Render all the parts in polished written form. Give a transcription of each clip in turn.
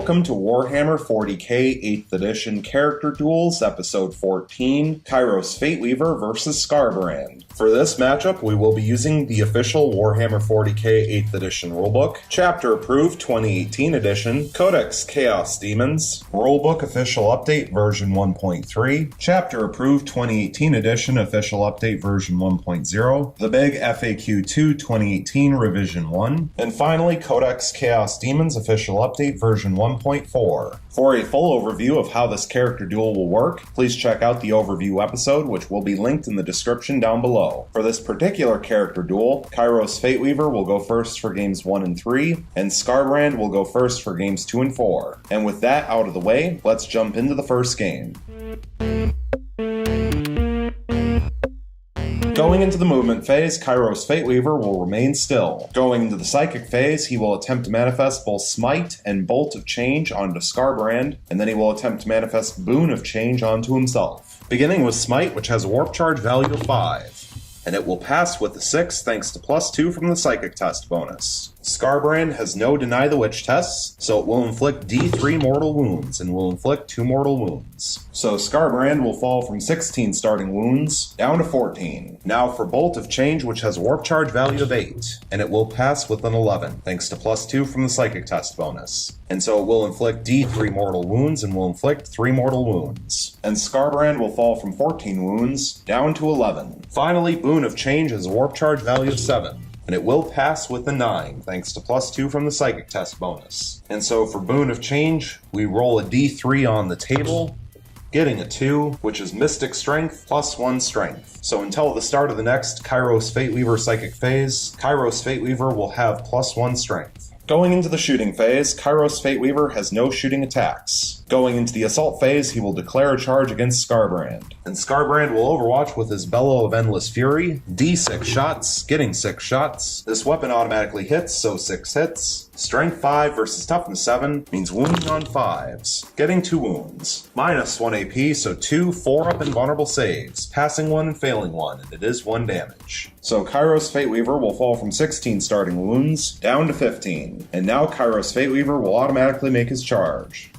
Welcome to Warhammer 40k 8th edition Character Duels, Episode 14, Kairos Fateweaver vs. Skarbrand. For this matchup, we will be using the official Warhammer 40k 8th edition rulebook, Chapter Approved 2018 edition, Codex Chaos Demons, Rulebook Official Update version 1.3, Chapter Approved 2018 edition Official Update version 1.0, the Big FAQ 2 2018 revision 1, and finally Codex Chaos Demons Official Update version 1.4. For a full overview of how this character duel will work, please check out the overview episode, which will be linked in the description down below. For this particular character duel, Kairos Fateweaver will go first for games 1 and 3, and Skarbrand will go first for games 2 and 4. And with that out of the way, let's jump into the first game. Going into the movement phase, Kairos Fateweaver will remain still. Going into the psychic phase, he will attempt to manifest both Smite and Bolt of Change onto Skarbrand, and then he will attempt to manifest Boon of Change onto himself. Beginning with Smite, which has a warp charge value of 5, and it will pass with a 6 thanks to +2 from the psychic test bonus. Skarbrand has no Deny the Witch tests, so it will inflict D3 mortal wounds and will inflict 2 mortal wounds. So Skarbrand will fall from 16 starting wounds down to 14. Now for Bolt of Change, which has a warp charge value of 8, and it will pass with an 11 thanks to +2 from the psychic test bonus. And so it will inflict D3 mortal wounds and will inflict 3 mortal wounds. And Skarbrand will fall from 14 wounds down to 11. Finally, Boon of Change has a warp charge value of 7. And it will pass with a 9, thanks to +2 from the psychic test bonus. And so for Boon of Change, we roll a D3 on the table, getting a 2, which is Mystic Strength +1 Strength. So until the start of the next Kairos Fateweaver psychic phase, Kairos Fateweaver will have +1 Strength. Going into the shooting phase, Kairos Fateweaver has no shooting attacks. Going into the assault phase, he will declare a charge against Skarbrand. And Skarbrand will overwatch with his Bellow of Endless Fury, D6 shots, getting 6 shots. This weapon automatically hits, so 6 hits. Strength 5 versus Toughness 7 means wounding on 5s, getting 2 wounds. -1 AP, so 2 4-up invulnerable saves, passing 1 and failing 1, and it is 1 damage. So Kairos Fateweaver will fall from 16 starting wounds down to 15, and now Kairos Fateweaver will automatically make his charge.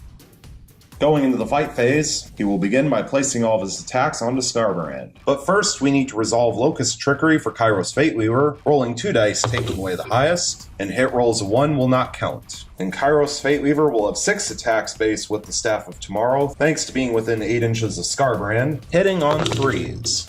Going into the fight phase, he will begin by placing all of his attacks onto Skarbrand. But first, we need to resolve Locust Trickery for Kairos Fateweaver, rolling 2 dice, taking away the highest, and hit rolls of 1 will not count. And Kairos Fateweaver will have 6 attacks based with the Staff of Tomorrow, thanks to being within 8 inches of Skarbrand, hitting on 3s.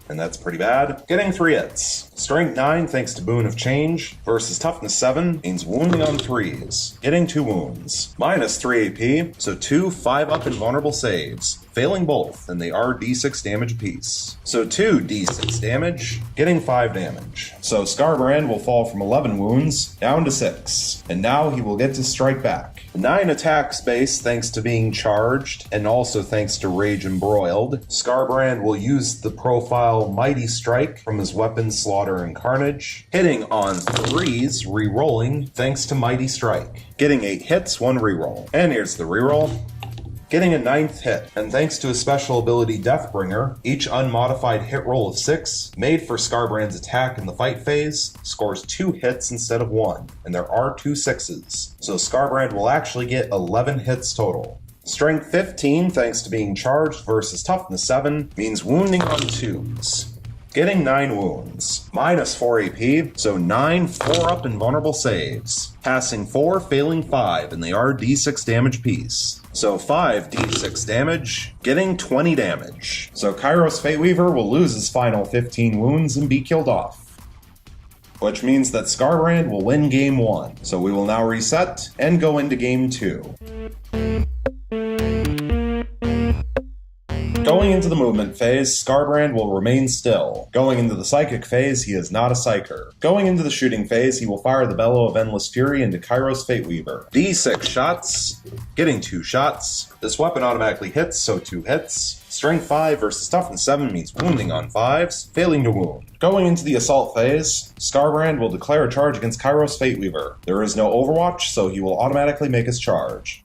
And that's pretty bad. Getting 3 hits. Strength 9 thanks to Boon of Change versus Toughness 7 means wounding on 3s, getting 2 wounds. -3 AP, so 2 5-up invulnerable saves, failing both, and they are D6 damage apiece. So 2 D6 damage, getting 5 damage. So Skarbrand will fall from 11 wounds down to 6, and now he will get to strike back. 9 attacks base thanks to being charged, and also thanks to Rage Embroiled. Skarbrand will use the profile Mighty Strike from his weapon Slaughter and Carnage, hitting on 3s, re-rolling thanks to Mighty Strike. Getting 8 hits, 1 reroll. And here's the reroll. Getting a 9th hit, and thanks to his special ability Deathbringer, each unmodified hit roll of 6, made for Skarbrand's attack in the fight phase, scores 2 hits instead of 1, and there are 2 6s, so Skarbrand will actually get 11 hits total. Strength 15, thanks to being charged versus Toughness 7, means wounding on 2s. Getting 9 wounds. -4 AP, so 9 4-up invulnerable saves. Passing 4, failing 5, and they are D6 damage apiece. So 5 D6 damage, getting 20 damage. So Kairos Fateweaver will lose his final 15 wounds and be killed off. Which means that Skarbrand will win game 1. So we will now reset and go into game 2. Going into the movement phase, Skarbrand will remain still. Going into the psychic phase, he is not a psyker. Going into the shooting phase, he will fire the Bellow of Endless Fury into Kairos Fateweaver. D6 shots, getting 2 shots. This weapon automatically hits, so 2 hits. Strength 5 versus Toughness 7 means wounding on 5s, failing to wound. Going into the assault phase, Skarbrand will declare a charge against Kairos Fateweaver. There is no overwatch, so he will automatically make his charge.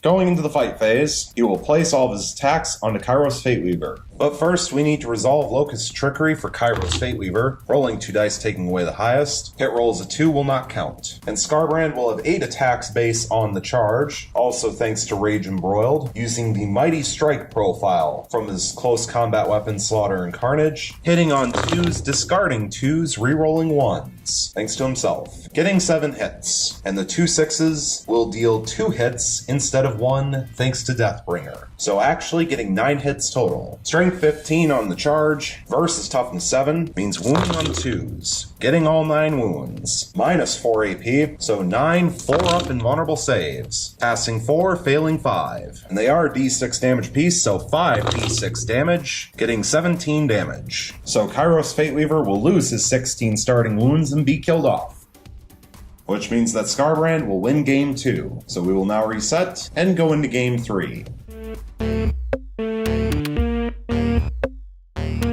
Going into the fight phase, he will place all of his attacks onto Kairos Fateweaver. But first, we need to resolve Locust's Trickery for Kairos Fateweaver, rolling 2 dice taking away the highest. Hit rolls of 2 will not count. And Skarbrand will have 8 attacks base on the charge, also thanks to Rage Embroiled, using the Mighty Strike profile from his close combat weapon Slaughter and Carnage, hitting on 2s, discarding 2s, re-rolling 1s, thanks to himself, getting 7 hits. And the 2 6s will deal 2 hits instead of 1, thanks to Deathbringer. So actually getting 9 hits total. Strength 15 on the charge versus toughness 7 means wounding on 2s. Getting all 9 wounds. Minus 4 AP, so 9 4-up invulnerable saves. Passing 4, failing 5. And they are D6 damage piece, so 5 D6 damage, getting 17 damage. So Kairos Fateweaver will lose his 16 starting wounds and be killed off. Which means that Skarbrand will win game 2. So we will now reset and go into game 3.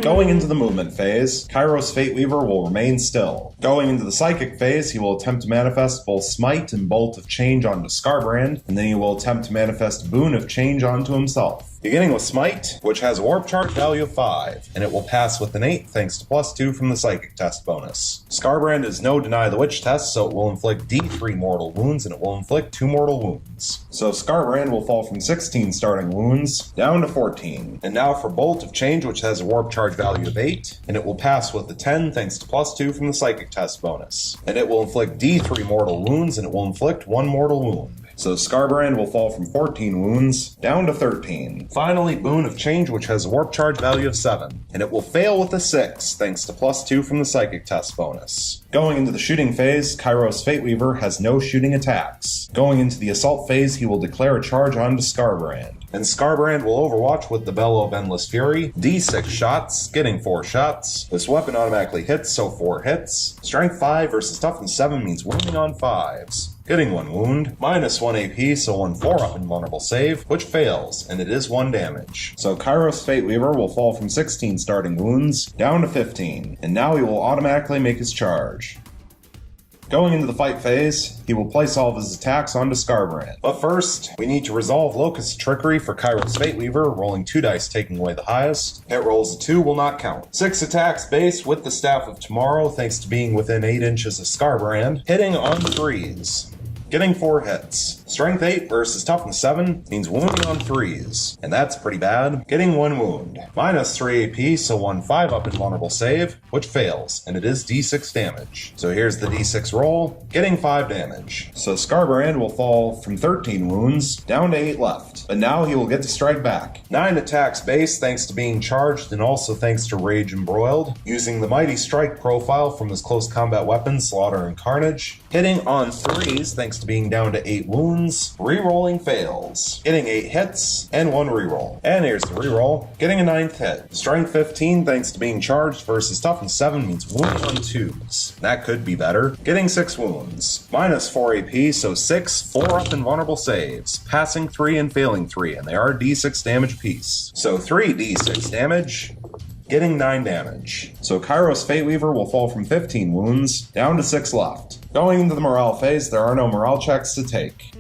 Going into the movement phase, Kairos Fateweaver will remain still. Going into the psychic phase, he will attempt to manifest both Smite and Bolt of Change onto Skarbrand, and then he will attempt to manifest Boon of Change onto himself. Beginning with Smite, which has a warp charge value of 5, and it will pass with an 8 thanks to +2 from the psychic test bonus. Skarbrand is no Deny the Witch test, so it will inflict D3 mortal wounds, and it will inflict 2 mortal wounds. So Skarbrand will fall from 16 starting wounds down to 14. And now for Bolt of Change, which has a warp charge value of 8, and it will pass with a 10 thanks to +2 from the psychic test bonus. And it will inflict D3 mortal wounds, and it will inflict 1 mortal wound. So Skarbrand will fall from 14 wounds down to 13. Finally, Boon of Change, which has a warp charge value of 7, and it will fail with a 6 thanks to +2 from the psychic test bonus. Going into the shooting phase, Kairos Fateweaver has no shooting attacks. Going into the assault phase, he will declare a charge onto Skarbrand. And Skarbrand will overwatch with the Bellow of Endless Fury, D6 shots, getting 4 shots. This weapon automatically hits, so 4 hits. Strength 5 versus toughness 7 means wounding on 5s. Getting 1 wound, minus 1 AP, so 1 4-up invulnerable save, which fails, and it is 1 damage. So Kairos Fateweaver will fall from 16 starting wounds down to 15, and now he will automatically make his charge. Going into the fight phase, he will place all of his attacks onto Skarbrand. But first, we need to resolve Locust's Trickery for Kairos Fateweaver, rolling 2 dice taking away the highest. Hit rolls of 2 will not count. 6 attacks base with the Staff of Tomorrow, thanks to being within 8 inches of Skarbrand, hitting on 3s. Getting 4 hits. Strength 8 versus toughness 7 means wounding on 3s, and that's pretty bad. Getting 1 wound. Minus 3 AP, so 1 5-up invulnerable save, which fails, and it is D6 damage. So here's the D6 roll, getting 5 damage. So Skarbrand will fall from 13 wounds down to 8 left, but now he will get to strike back. 9 attacks base thanks to being charged and also thanks to Rage Embroiled, using the Mighty Strike profile from his close combat weapon Slaughter and Carnage, hitting on 3s thanks to being down to 8 wounds, re-rolling fails, getting 8 hits, and 1 re-roll. And here's the re-roll, getting a 9th hit. Strength 15 thanks to being charged versus toughness 7 means wounding on 2s. That could be better. Getting 6 wounds. Minus 4 AP, so 6 4-up invulnerable saves, passing 3 and failing 3, and they are D6 damage apiece. So 3 D6 damage, getting 9 damage. So Kairos Fateweaver will fall from 15 wounds down to 6 left. Going into the morale phase, there are no morale checks to take.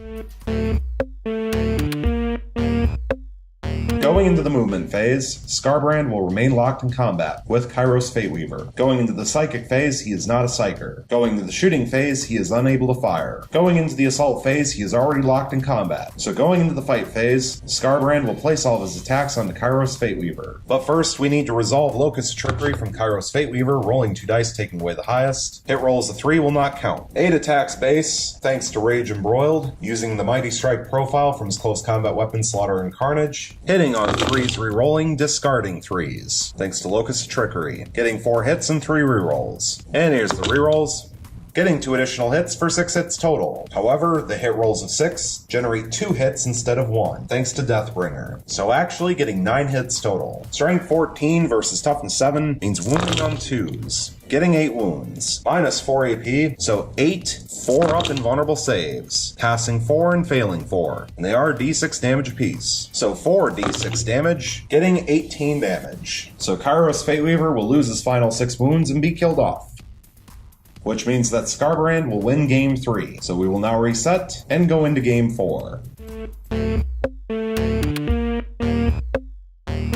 Going into the movement phase, Skarbrand will remain locked in combat with Kairos Fateweaver. Going into the psychic phase, he is not a psyker. Going into the shooting phase, he is unable to fire. Going into the assault phase, he is already locked in combat. So going into the fight phase, Skarbrand will place all of his attacks onto Kairos Fateweaver. But first, we need to resolve Locust's Trickery from Kairos Fateweaver, rolling 2 dice taking away the highest. Hit rolls of 3 will not count. 8 attacks base, thanks to Rage Embroiled, using the Mighty Strike profile from his close combat weapon Slaughter and Carnage, hitting on 3s re-rolling, discarding 3s, thanks to Locust's Trickery, getting 4 hits and 3 re-rolls. And here's the re-rolls, getting 2 additional hits for 6 hits total. However, the hit rolls of 6 generate 2 hits instead of 1, thanks to Deathbringer. So actually getting 9 hits total. Strength 14 versus toughness 7 means wounding on 2s. Getting 8 wounds. Minus 4 AP, so 8 4-up invulnerable saves. Passing 4 and failing 4. And they are D6 damage apiece. So 4 D6 damage, getting 18 damage. So Kairos Fateweaver will lose his final 6 wounds and be killed off. Which means that Skarbrand will win game 3. So we will now reset and go into game 4.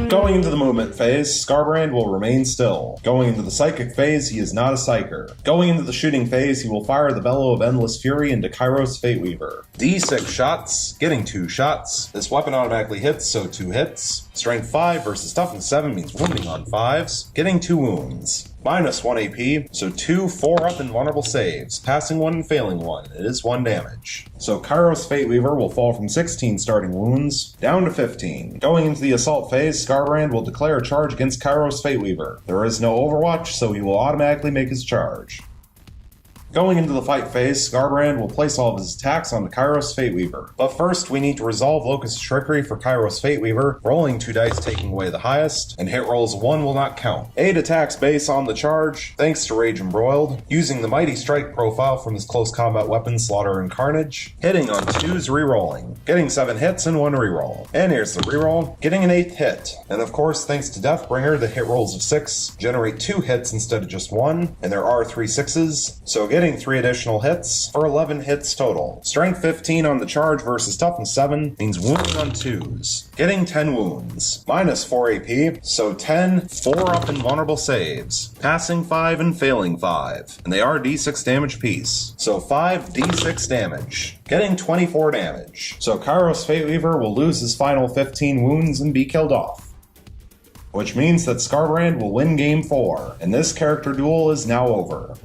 Going Going into the movement phase, Skarbrand will remain still. Going into the psychic phase, he is not a psyker. Going into the shooting phase, he will fire the Bellow of Endless Fury into Kairos Fateweaver. D6 shots, getting 2 shots. This weapon automatically hits, so 2 hits. Strength 5 versus Toughness 7 means wounding on 5s, getting 2 wounds. Minus 1 AP, so 2 4-up invulnerable saves, passing 1 and failing 1. It is 1 damage. So Kairos Fateweaver will fall from 16 starting wounds down to 15. Going into the assault phase, Skarbrand will declare a charge against Kairos Fateweaver. There is no overwatch, so he will automatically make his charge. Going into the fight phase, Skarbrand will place all of his attacks on the Kairos Fateweaver. But first, we need to resolve Locust's Trickery for Kairos Fateweaver, rolling 2 dice taking away the highest, and hit rolls 1 will not count. 8 attacks base on the charge, thanks to Rage Embroiled, using the Mighty Strike profile from his close combat weapon Slaughter and Carnage, hitting on 2s rerolling, getting 7 hits and 1 reroll. And here's the reroll, getting an 8th hit. And of course, thanks to Deathbringer, the hit rolls of 6 generate 2 hits instead of just 1, and there are 3 6s, so getting 3 additional hits for 11 hits total. Strength 15 on the charge versus Toughness 7 means wounding on 2s, getting 10 wounds. Minus 4 AP, so 10 4-up invulnerable saves, passing 5 and failing 5. And they are D6 damage apiece, so 5 D6 damage, getting 24 damage. So Kairos Fateweaver will lose his final 15 wounds and be killed off, which means that Skarbrand will win Game 4, and this character duel is now over.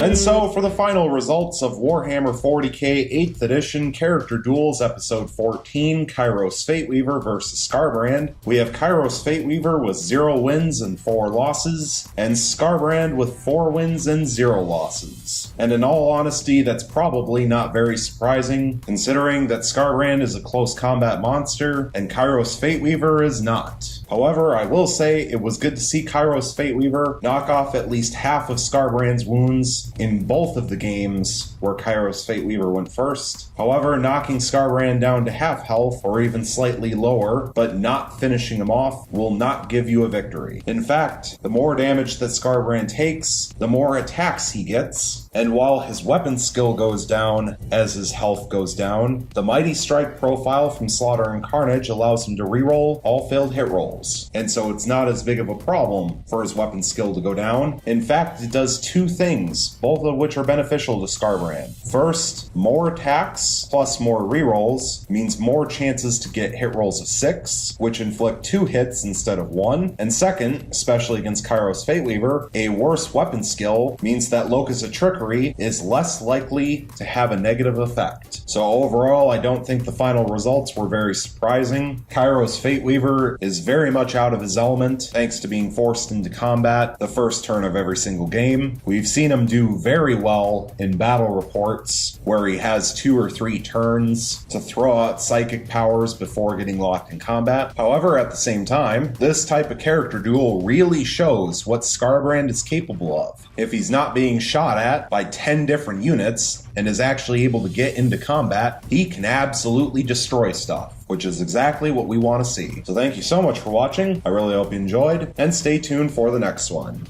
And so, for the final results of Warhammer 40k 8th Edition Character Duels Episode 14, Kairos Fateweaver vs. Skarbrand, we have Kairos Fateweaver with 0 wins and 4 losses, and Skarbrand with 4 wins and 0 losses. And in all honesty, that's probably not very surprising, considering that Skarbrand is a close combat monster, and Kairos Fateweaver is not. However, I will say it was good to see Kairos Fateweaver knock off at least half of Skarbrand's wounds in both of the games where Kairos Fateweaver went first. However, knocking Skarbrand down to half health or even slightly lower, but not finishing him off, will not give you a victory. In fact, the more damage that Skarbrand takes, the more attacks he gets, and while his weapon skill goes down as his health goes down, the Mighty Strike profile from Slaughter and Carnage allows him to reroll all failed hit rolls, and so it's not as big of a problem for his weapon skill to go down. In fact, it does 2 things, both of which are beneficial to Skarbrand. First, more attacks plus more rerolls means more chances to get hit rolls of 6, which inflict 2 hits instead of 1. And second, especially against Kairos Fateweaver, a worse weapon skill means that Locust of Trickery is less likely to have a negative effect. So overall, I don't think the final results were very surprising. Kairos Fateweaver is very much out of his element, thanks to being forced into combat the first turn of every single game. We've seen him do very well in battle reports, where he has 2 or 3 turns to throw out psychic powers before getting locked in combat. However, at the same time, this type of character duel really shows what Skarbrand is capable of. If he's not being shot at by 10 different units and is actually able to get into combat, he can absolutely destroy stuff, which is exactly what we want to see. So thank you so much for watching. I really hope you enjoyed, and stay tuned for the next one.